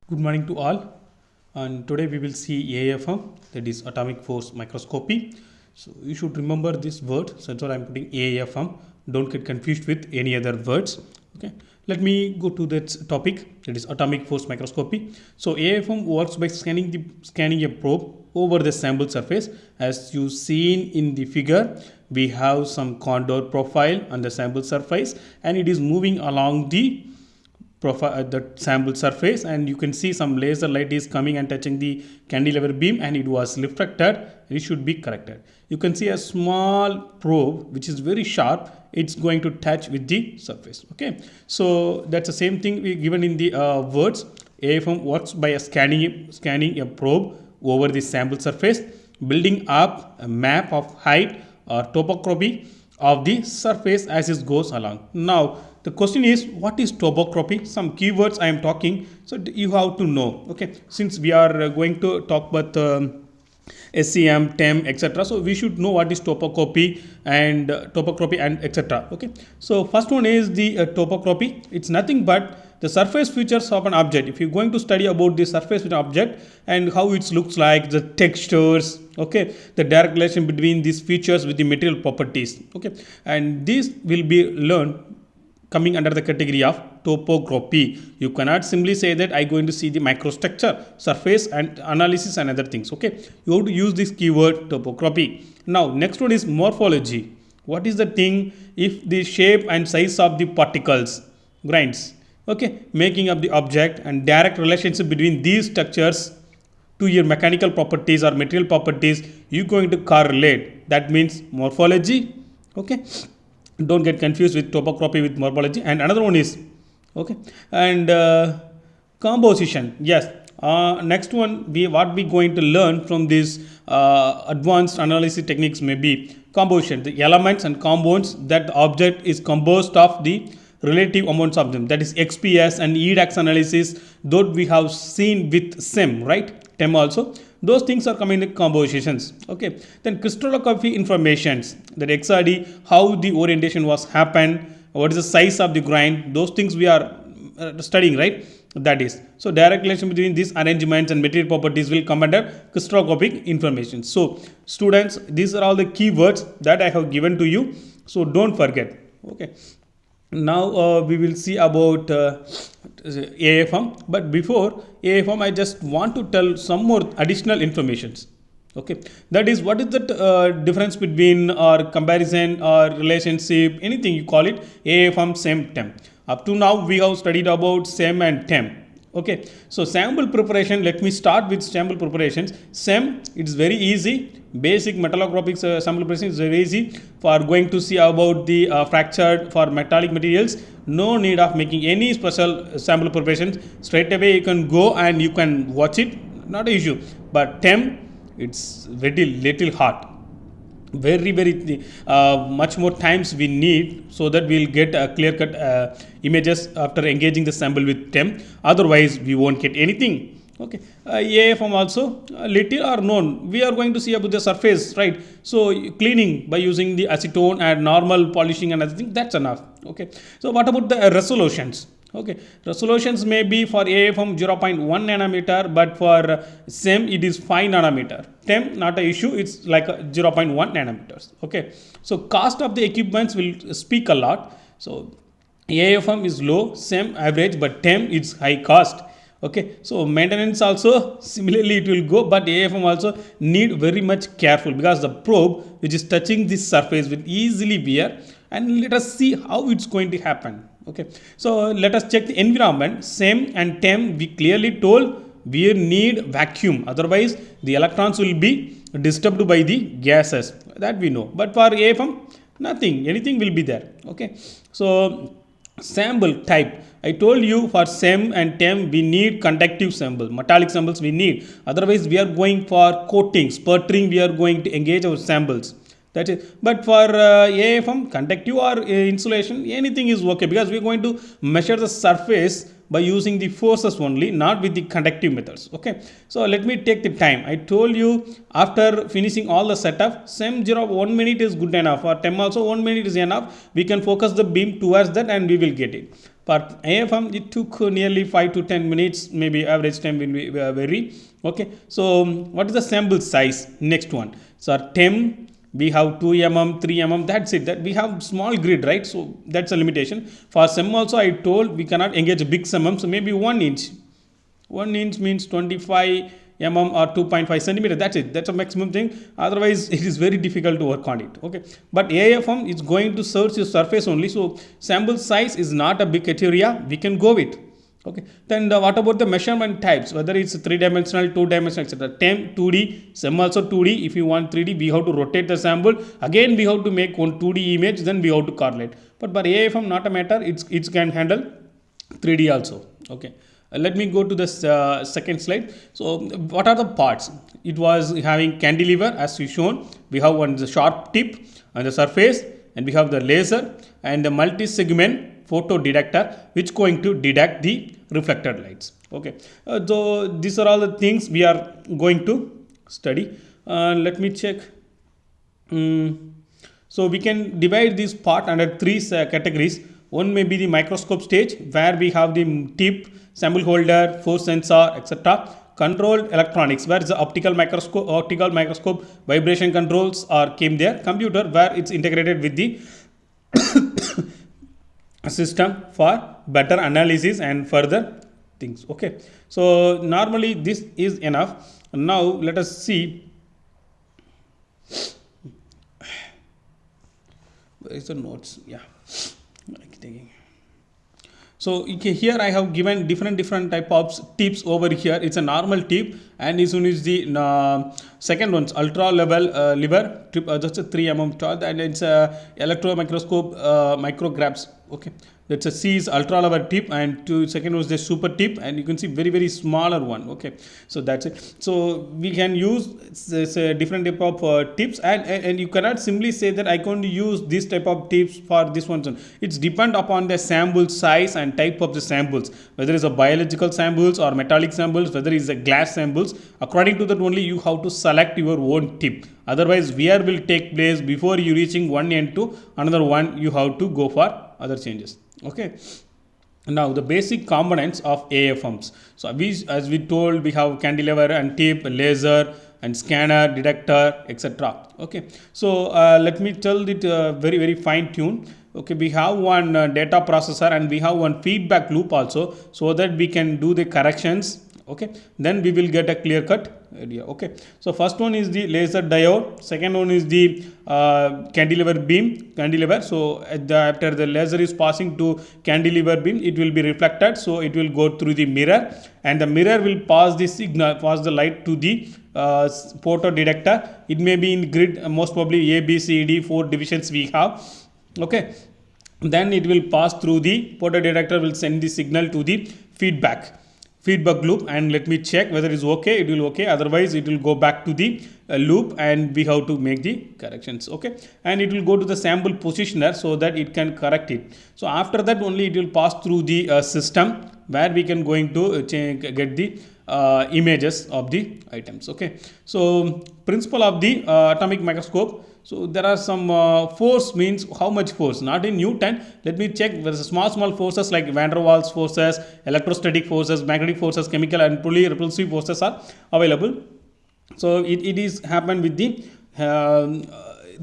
Good morning to all. And today we will see AFM, that is atomic force microscopy. So you should remember this word. So that's why I'm putting AFM. Don't get confused with any other words. Okay. Let me go to that topic. That is atomic force microscopy. So AFM works by scanning a probe over the sample surface. As you seen in the figure, we have some condor profile on the sample surface, and it is moving along the profile the sample surface, and you can see some laser light is coming and touching the cantilever beam, and it was refracted. It should be corrected. You can see a small probe which is very sharp. It's going to touch with the surface. Okay, so that's the same thing we given in the words. AFM works by scanning a probe over the sample surface, building up a map of height or topography of the surface as it goes along. Now the question is, what is topography? Some keywords I am talking, so you have to know. Okay, since we are going to talk about SEM, TEM, etc. So we should know what is topography and etc. Okay, so first one is the topography. It's nothing but the surface features of an object. If you're going to study about the surface of an object and how it looks like, the textures, okay, the direct relation between these features with the material properties, okay, and this will be learned coming under the category of topography. You cannot simply say that I'm going to see the microstructure, surface and analysis and other things. Okay, you have to use this keyword topography. Now next one is morphology. What is the thing? If the shape and size of the particles, grains, okay, making up the object, and direct relationship between these structures to your mechanical properties or material properties, you're going to correlate. That means morphology. Okay, don't get confused with topography with morphology. And another one is, okay, and composition. Yes, next one, what we going to learn from this advanced analysis techniques may be composition, the elements and compounds that the object is composed of, the relative amounts of them, that is XPS and EDAX analysis, though we have seen with SEM, right? TEM also, those things are coming in compositions. Okay, then crystallography informations, that XRD, how the orientation was happened, what is the size of the grain, those things we are studying, right? That is, so direct relation between these arrangements and material properties will come under crystallographic information. So students, these are all the keywords that I have given to you, so don't forget. Okay, now we will see about AFM, but before AFM I just want to tell some more additional informations. Okay, that is, what is the difference between or comparison or relationship, anything you call it, AFM, SEM, TEM. Up to now we have studied about SEM and TEM. Okay, so sample preparation, let me start with sample preparations. SEM, it's very easy. Basic metallographic sample preparation is very easy. For going to see about the fractured for metallic materials, no need of making any special sample preparations. Straight away you can go and you can watch it, not an issue. But TEM, it's very little hard, very much more times we need, so that we'll get a clear cut images after engaging the sample with TEM. Otherwise we won't get anything. Okay, AFM also little or known. We are going to see about the surface, right? So cleaning by using the acetone and normal polishing and everything, that's enough. Okay, so what about the resolutions? Okay, resolutions may be for AFM 0.1 nanometer, but for SEM it is 5 nanometer. TEM not an issue, it's like 0.1 nanometers. Okay, so cost of the equipments will speak a lot. So AFM is low, SEM average, but TEM is high cost. Okay, so maintenance also similarly it will go, but AFM also need very much careful, because the probe which is touching this surface will easily wear, and let us see how it's going to happen. Okay, so let us check the environment. SEM and TEM, we clearly told we need vacuum, otherwise the electrons will be disturbed by the gases, that we know. But for AFM, nothing, anything will be there. Okay, so sample type, I told you for SEM and TEM we need conductive samples, metallic samples we need, otherwise we are going for coating, sputtering, we are going to engage our samples. That is, but for AFM, conductive or insulation, anything is okay, because we are going to measure the surface by using the forces only, not with the conductive methods. Okay, so let me take the time. I told you after finishing all the setup, SEM 0 1 minute is good enough, or TEM also 1 minute is enough. We can focus the beam towards that and we will get it. But AFM, it took nearly 5 to 10 minutes, maybe average time will be vary. Okay, so what is the sample size? Next one. So TEM, we have 2 mm, 3 mm, that's it. That we have small grid, right? So that's a limitation. For SEM also, I told we cannot engage a big SEM, so maybe 1 inch. 1 inch means 25 mm or 2.5 centimeter, that's it, that's a maximum thing. Otherwise it is very difficult to work on it. Okay, but AFM is going to search your surface only, so sample size is not a big criteria, we can go with. Okay, then what about the measurement types, whether it's 3-dimensional, 2-dimensional, etc. TEM 2D, SEM also 2D. If you want 3D, we have to rotate the sample, again we have to make one 2D image, then we have to correlate. But for AFM not a matter, it can handle 3D also. Okay, let me go to the second slide. So what are the parts? It was having cantilever as we shown. We have one the sharp tip on the surface, and we have the laser and the multi-segment photo detector, which going to detect the reflected lights. Okay, so these are all the things we are going to study. Let me check. So we can divide this part under 3 categories. One may be the microscope stage, where we have the tip, sample holder, force sensor, etc. Controlled electronics, where is the optical microscope, vibration controls are came there. Computer, where it's integrated with the system for better analysis and further things. Okay, so normally this is enough. Now let us see. Where is the notes? Yeah. So here I have given different type of tips over here. It's a normal tip, and this one is the second one's ultra level lever tip, just a 3 mm tall, and it's a electron microscope micrographs. Okay, that's a C is ultra level tip, and second was the super tip, and you can see very smaller one. Okay, so that's it. So we can use this different type of tips, and you cannot simply say that I can use this type of tips for this one. It's depend upon the sample size and type of the samples, whether it's a biological samples or metallic samples, whether it's a glass samples. According to that only you have to select your own tip. Otherwise wear will take place before you reaching one end to another one. You have to go for other changes. Okay, now the basic components of AFMs. So as we told, we have cantilever and tip, laser and scanner, detector, etc. Okay, so let me tell it very fine tune. Okay, we have one data processor, and we have one feedback loop also, so that we can do the corrections. Okay, then we will get a clear cut idea. Okay, so first one is the laser diode, second one is the cantilever beam, cantilever. So after the laser is passing to cantilever beam, it will be reflected, so it will go through the mirror, and the mirror will pass the signal, pass the light to the photo detector. It may be in grid, most probably A, B, C, D, 4 divisions we have. Okay, then it will pass through the photo detector, will send the signal to the feedback loop, and let me check whether it's okay. It will okay, otherwise it will go back to the loop, and we have to make the corrections. Okay, and it will go to the sample positioner so that it can correct it. So after that only it will pass through the system, where we can going to get the images of the items. Okay, so principle of the atomic microscope. So there are some force means how much force, not in Newton. Let me check. There is small forces like van der Waals forces, electrostatic forces, magnetic forces, chemical and pulley repulsive forces are available. So it is happen with the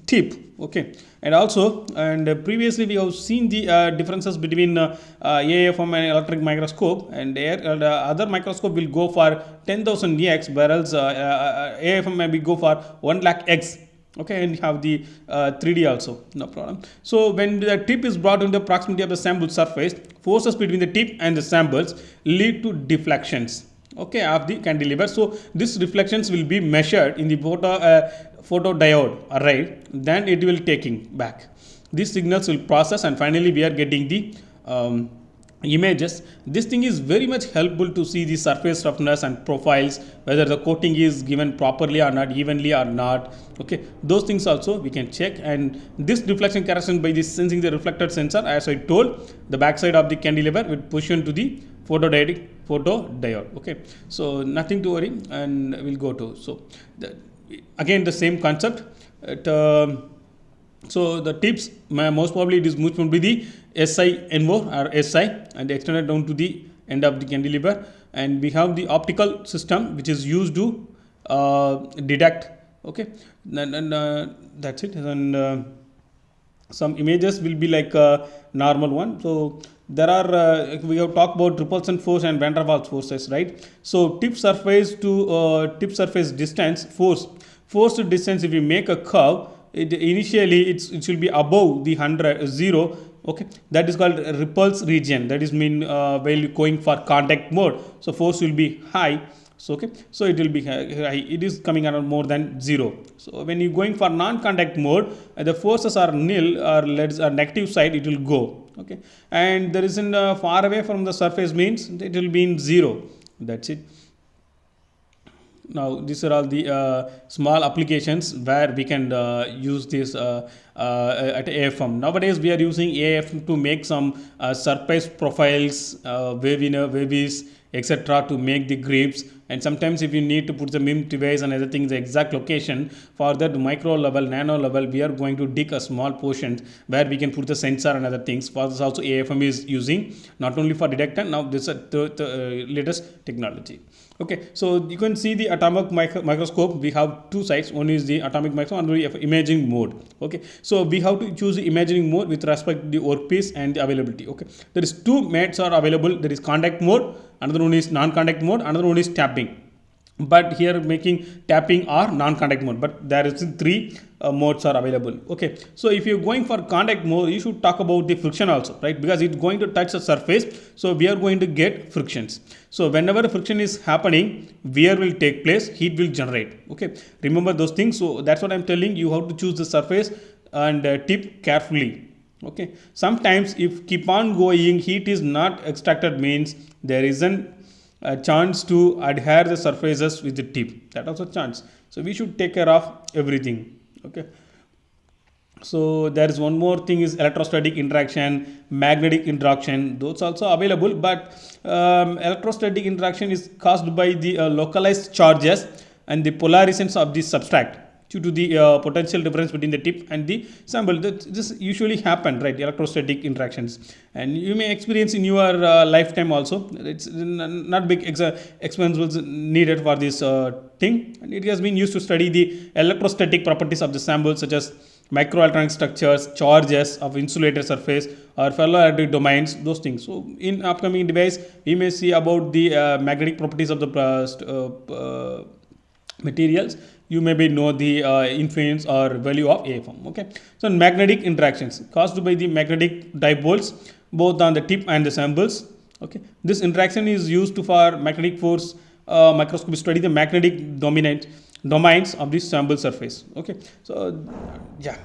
tip. Okay, and also, and previously we have seen the differences between AFM and electric microscope, and other microscope will go for 10,000 x, whereas AFM maybe go for 1 lakh x. Okay, and you have the 3D also, no problem. So when the tip is brought in the proximity of the sample surface, forces between the tip and the samples lead to deflections, okay, of the cantilever. So these reflections will be measured in the photodiode array, then it will taking back. These signals will process, and finally we are getting the images. This thing is very much helpful to see the surface roughness and profiles, whether the coating is given properly or not, evenly or not. Okay, those things also we can check. And this deflection correction by this sensing the reflected sensor, as I told, the backside of the cantilever will push into the photodiode. Okay, so nothing to worry, and we'll go to again the same concept. So the tips, most probably it is most probably the SI NO or SI, and extended down to the end of the cantilever, and we have the optical system which is used to detect. Okay, and that's it. And some images will be like a normal one. So there are we have talked about repulsion force and van der Waals forces, right? So tip surface to tip surface distance force to distance, if you make a curve, initially it will be above the 0. Okay, that is called repulse region. That is mean while going for contact mode, so force will be high. So okay, so it will be high, it is coming around more than 0. So when you going for non-contact mode, the forces are nil, or let's negative side it will go. Okay, and there isn't far away from the surface means it will be in 0. That's it. Now these are all the small applications where we can use this at AFM. Nowadays we are using AFM to make some surface profiles, waves, etc., to make the grips. And sometimes if you need to put the MIM device and other things the exact location, for that micro level, nano level, we are going to dig a small portion where we can put the sensor and other things. For this also AFM is using, not only for detector, now this is the latest technology. Okay, so you can see the atomic microscope. We have two sides. One is the atomic microscope, and we have imaging mode. Okay, so we have to choose the imaging mode with respect to the workpiece and the availability. Okay, there is two modes are available. There is contact mode. Another one is non-contact mode. Another one is tapping. But here making tapping or non-contact mode, but there is three modes are available. Okay, so if you're going for contact mode, you should talk about the friction also, right? Because it's going to touch the surface, so we are going to get frictions. So whenever the friction is happening, wear will take place, heat will generate. Okay, remember those things. So that's what I'm telling you, how to choose the surface and tip carefully. Okay, sometimes if keep on going, heat is not extracted means there isn't a chance to adhere the surfaces with the tip, that also chance. So we should take care of everything. Okay, so there is one more thing is electrostatic interaction, magnetic interaction, those also available. But electrostatic interaction is caused by the localized charges and the polarizations of the substrate due to the potential difference between the tip and the sample. This usually happen, right? Electrostatic interactions, and you may experience in your lifetime also. It's not big expenses needed for this thing, and it has been used to study the electrostatic properties of the sample, such as microelectronic structures, charges of insulated surface, or ferroelectric domains, those things. So in upcoming device, we may see about the magnetic properties of the materials. You maybe know the influence or value of AFM. Okay, so magnetic interactions caused by the magnetic dipoles both on the tip and the samples. Okay, this interaction is used to for magnetic force microscopy study the magnetic domains of the sample surface. Okay, so yeah,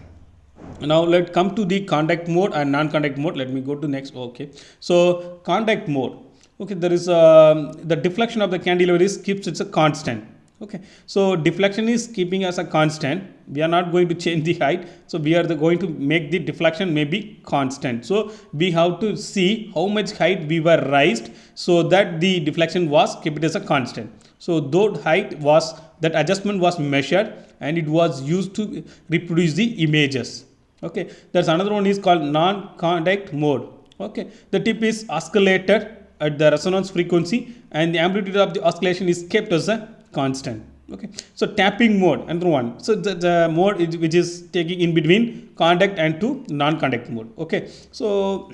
now let's come to the contact mode and non-contact mode. Let me go to next. Okay, so contact mode. Okay, there is the deflection of the cantilever is keeps it's a constant. Okay, so deflection is keeping as a constant. We are not going to change the height, so we are going to make the deflection may be constant. So we have to see how much height we were raised so that the deflection was kept as a constant. So that height was, that adjustment was measured, and it was used to reproduce the images. Okay, there's another one is called non-contact mode. Okay, the tip is oscillated at the resonance frequency, and the amplitude of the oscillation is kept as a constant. Okay, so tapping mode, another one. So the mode is, which is taking in between contact and to non-contact mode. Okay, so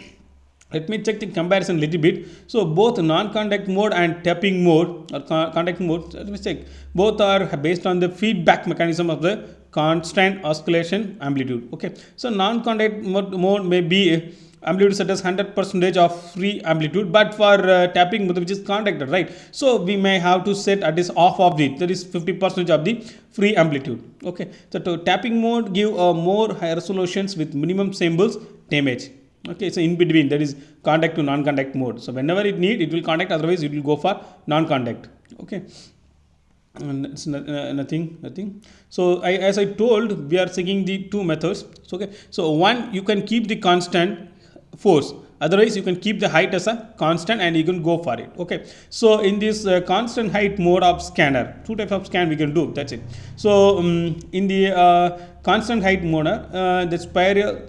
let me check the comparison a little bit. So both non-contact mode and tapping mode or contact mode, let me check, both are based on the feedback mechanism of the constant oscillation amplitude. Okay, so non-contact mode may be amplitude set as 100% of free amplitude, but for tapping mode, which is contacted, right? So we may have to set at least half of it, that is 50% of the free amplitude. Okay, so to tapping mode give more high resolutions with minimum samples damage. Okay, so in between, that is contact to non-contact mode. So whenever it need, it will contact, otherwise it will go for non-contact. Okay, and it's nothing. So as I told, we are seeing the two methods. So okay, so one, you can keep the constant force Otherwise you can keep the height as a constant and you can go for it. Okay, so in this constant height mode of scanner, two types of scan we can do, that's it. So in the constant height mode, the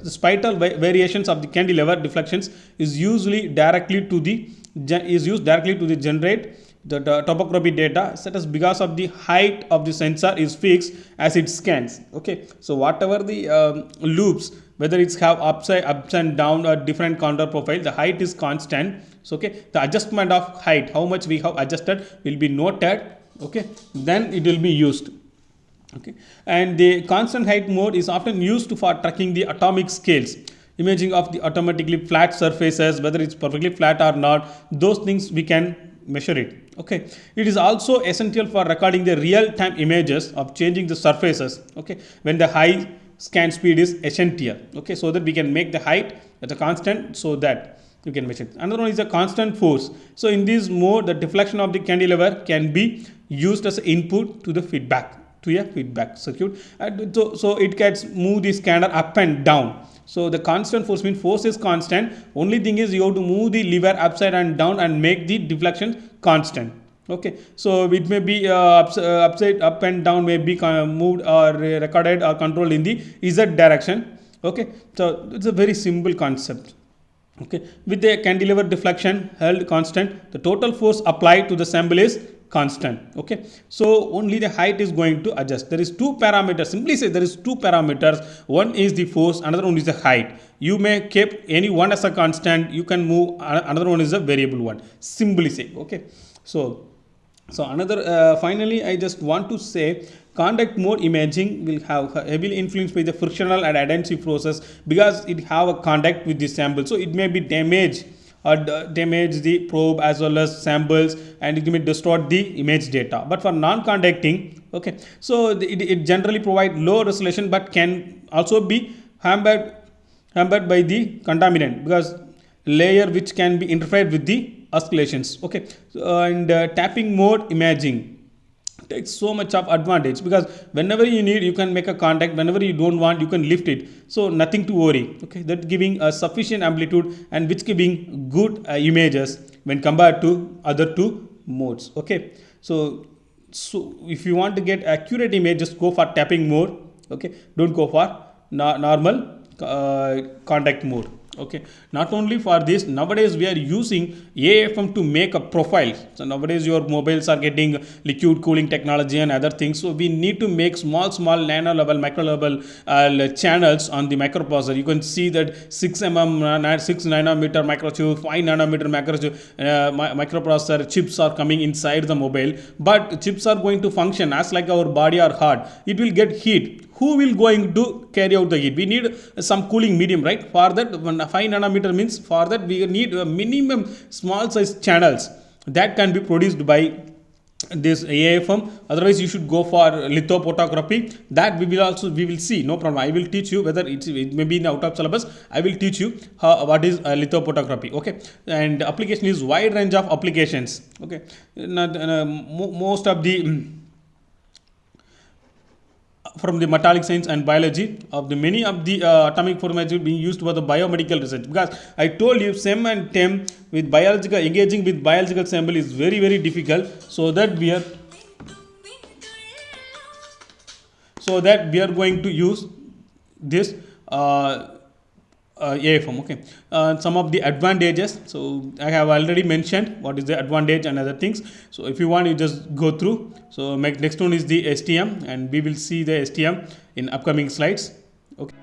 spiral variations of the cantilever deflections is usually directly to the is used directly to the generate the topography data set as because of the height of the sensor is fixed as it scans. Okay, so whatever the loops, whether it's have ups and down or different counter profile, the height is constant. So okay, the adjustment of height, how much we have adjusted will be noted. Okay, then it will be used. Okay, and the constant height mode is often used for tracking the atomic scales, imaging of the automatically flat surfaces, whether it's perfectly flat or not, those things we can measure it. Okay, it is also essential for recording the real time images of changing the surfaces. Okay, when the high scan speed is essential. Okay, so that we can make the height at a constant, so that you can measure it. Another one is a constant force. So in this mode, the deflection of the cantilever can be used as input to the feedback, to a feedback circuit, and so it gets move the scanner up and down. So the constant force means force is constant, only thing is you have to move the lever upside and down and make the deflection constant. Okay, so it may be upside up and down may be moved or recorded or controlled in the z direction. Okay, so it's a very simple concept. Okay, with the cantilever deflection held constant, the total force applied to the sample is constant. Okay, so only the height is going to adjust. There is two parameters, simply say there is two parameters, one is the force, another one is the height. You may keep any one as a constant, you can move another one is a variable one, simply say. Okay, so another finally I just want to say contact mode imaging will have heavily influenced by the frictional and adhesive process, because it have a contact with the sample, so it may be damage or damage the probe as well as samples, and it may distort the image data. But for non-contacting, okay, so it generally provide low resolution but can also be hampered by the contaminant, because layer which can be interfered with the oscillations. Okay, and tapping mode imaging takes so much of advantage, because whenever you need you can make a contact, whenever you don't want you can lift it, so nothing to worry. Okay, that giving a sufficient amplitude and which giving good images when compared to other two modes. Okay, so if you want to get accurate image, just go for tapping mode. Okay, don't go for normal contact mode. Okay, not only for this, nowadays we are using AFM to make a profile. So nowadays your mobiles are getting liquid cooling technology and other things, so we need to make small nano level, micro level channels on the microprocessor. You can see that 6 nanometer microchip, 5 nanometer microprocessor chips are coming inside the mobile, but chips are going to function as like our body or heart. It will get heat. Who will going to carry out the heat? We need some cooling medium, right? For that 5 nanometer means, for that we need a minimum small size channels that can be produced by this AFM. Otherwise you should go for lithophotography, that we will see, no problem. I will teach you, whether it may be in out of syllabus, I will teach you what is lithophotography. Okay, and application is wide range of applications. Okay, most of the from the metallic science and biology of the many of the atomic formats being used for the biomedical research, because I told you SEM and TEM with biological, engaging with biological sample is very difficult, so that we are going to use this AFM. Okay, some of the advantages, so I have already mentioned what is the advantage and other things. So if you want, you just go through. So next one is the STM, and we will see the STM in upcoming slides. Okay.